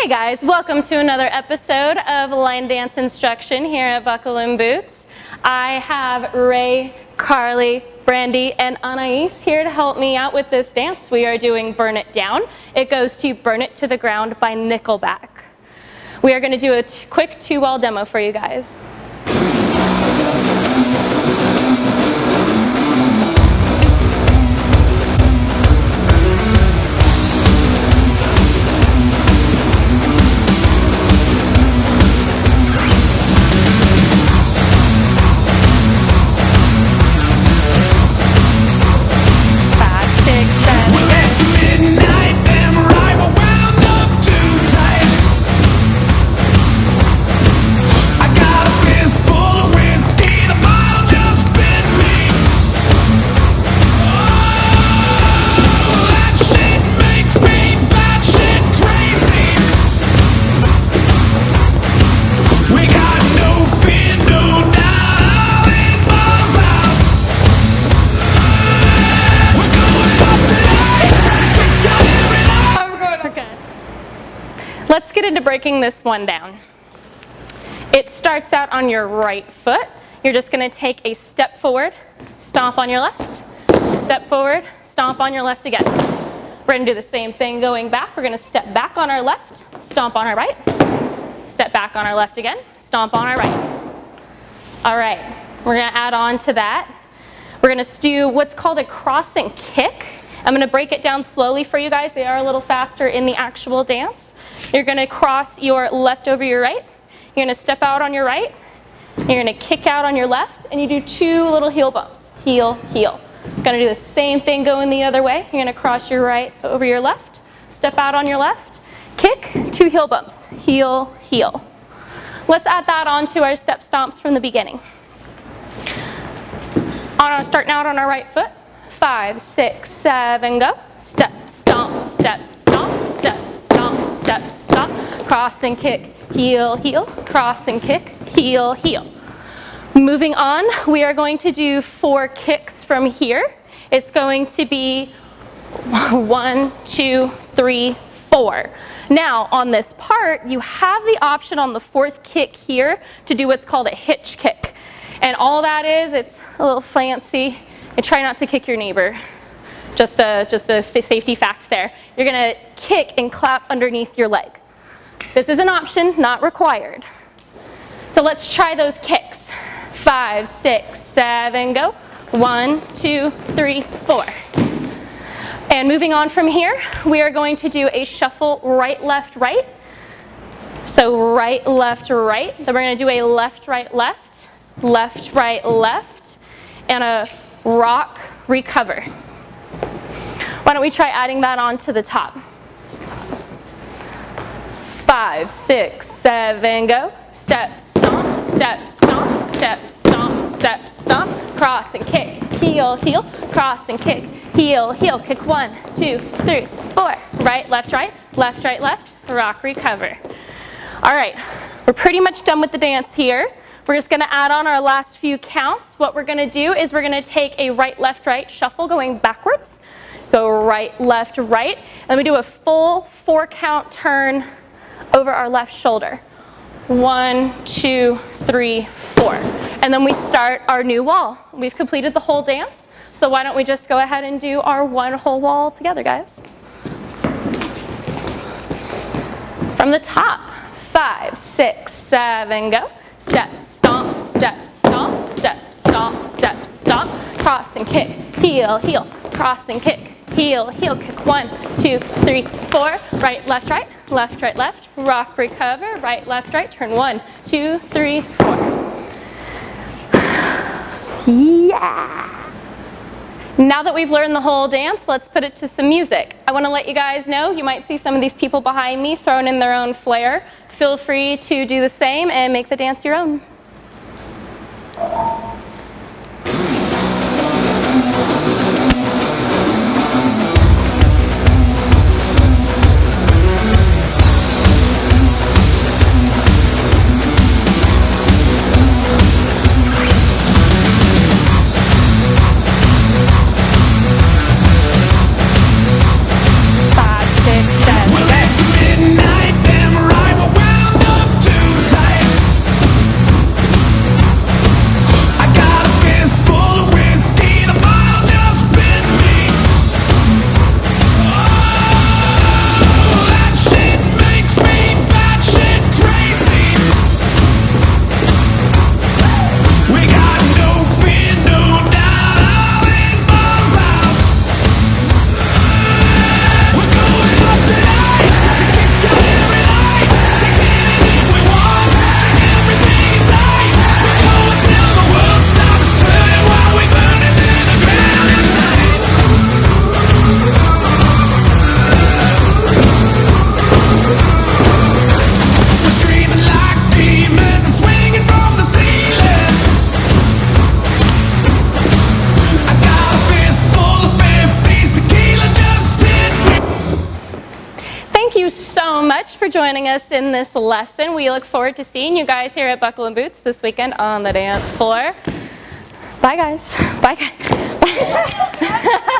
Hey guys, welcome to another episode of Line Dance Instruction here at Buckle and Boots. I have Ray, Carly, Brandy, and Anais here to help me out with this dance. We are doing Burn It Down. It goes to Burn It to the Ground by Nickelback. We are going to do a quick two-wall demo for you guys. Let's get into breaking this one down. It starts out on your right foot. You're just going to take a step forward, stomp on your left, step forward, stomp on your left again. We're going to do the same thing going back. We're going to step back on our left, stomp on our right, step back on our left again, stomp on our right. All right, we're going to add on to that. We're going to do what's called a cross and kick. I'm going to break it down slowly for you guys. They are a little faster in the actual dance. You're going to cross your left over your right. You're going to step out on your right. You're going to kick out on your left. And you do two little heel bumps. Heel, heel. Going to do the same thing going the other way. You're going to cross your right over your left. Step out on your left. Kick, two heel bumps. Heel, heel. Let's add that on to our step stomps from the beginning. Starting out on our right foot. 5, 6, 7, go. Step, stomp, step, stomp, step, stomp, step, stomp. Cross and kick, heel, heel. Cross and kick, heel, heel. Moving on, we are going to do 4 kicks from here. It's going to be 1, 2, 3, 4. Now, on this part, you have the option on the 4th kick here to do what's called a hitch kick. And all that is, it's a little fancy. And try not to kick your neighbor. Just a safety fact there. You're going to kick and clap underneath your leg. This is an option, not required. So let's try those kicks. 5, 6, 7, go. 1, 2, 3, 4. And moving on from here, we are going to do a shuffle right, left, right. So right, left, right. Then we're going to do a left, right, left, left, right, left, and a rock, recover. Why don't we try adding that on to the top? 5, 6, 7, go. Step, stomp, step, stomp, step, stomp, step, stomp. Cross and kick, heel, heel. Cross and kick, heel, heel. Kick 1, 2, 3, 4. Right, left, left. Rock, recover. All right, we're pretty much done with the dance here. We're just going to add on our last few counts. What we're going to do is we're going to take a right, left shuffle going backwards. Go right, left. And we do a full 4 count turn over our left shoulder. 1, 2, 3, 4. And then we start our new wall. We've completed the whole dance. So why don't we just go ahead and do our one whole wall together, guys. From the top. 5, 6, 7, go. Step, stomp, step, stomp, step, stomp, step, stomp. Cross and kick, heel, heel. Cross and kick, heel, heel. Kick 1, 2, 3, 4. Right, left, left. Rock, recover. Right, left. Turn 1, 2, 3, 4. Yeah! Now that we've learned the whole dance, let's put it to some music. I want to let you guys know, you might see some of these people behind me throwing in their own flair. Feel free to do the same and make the dance your own. Well, it's midnight, them for joining us in this lesson. We look forward to seeing you guys here at Buckle and Boots this weekend on the dance floor. Bye, guys. Bye, guys. Bye.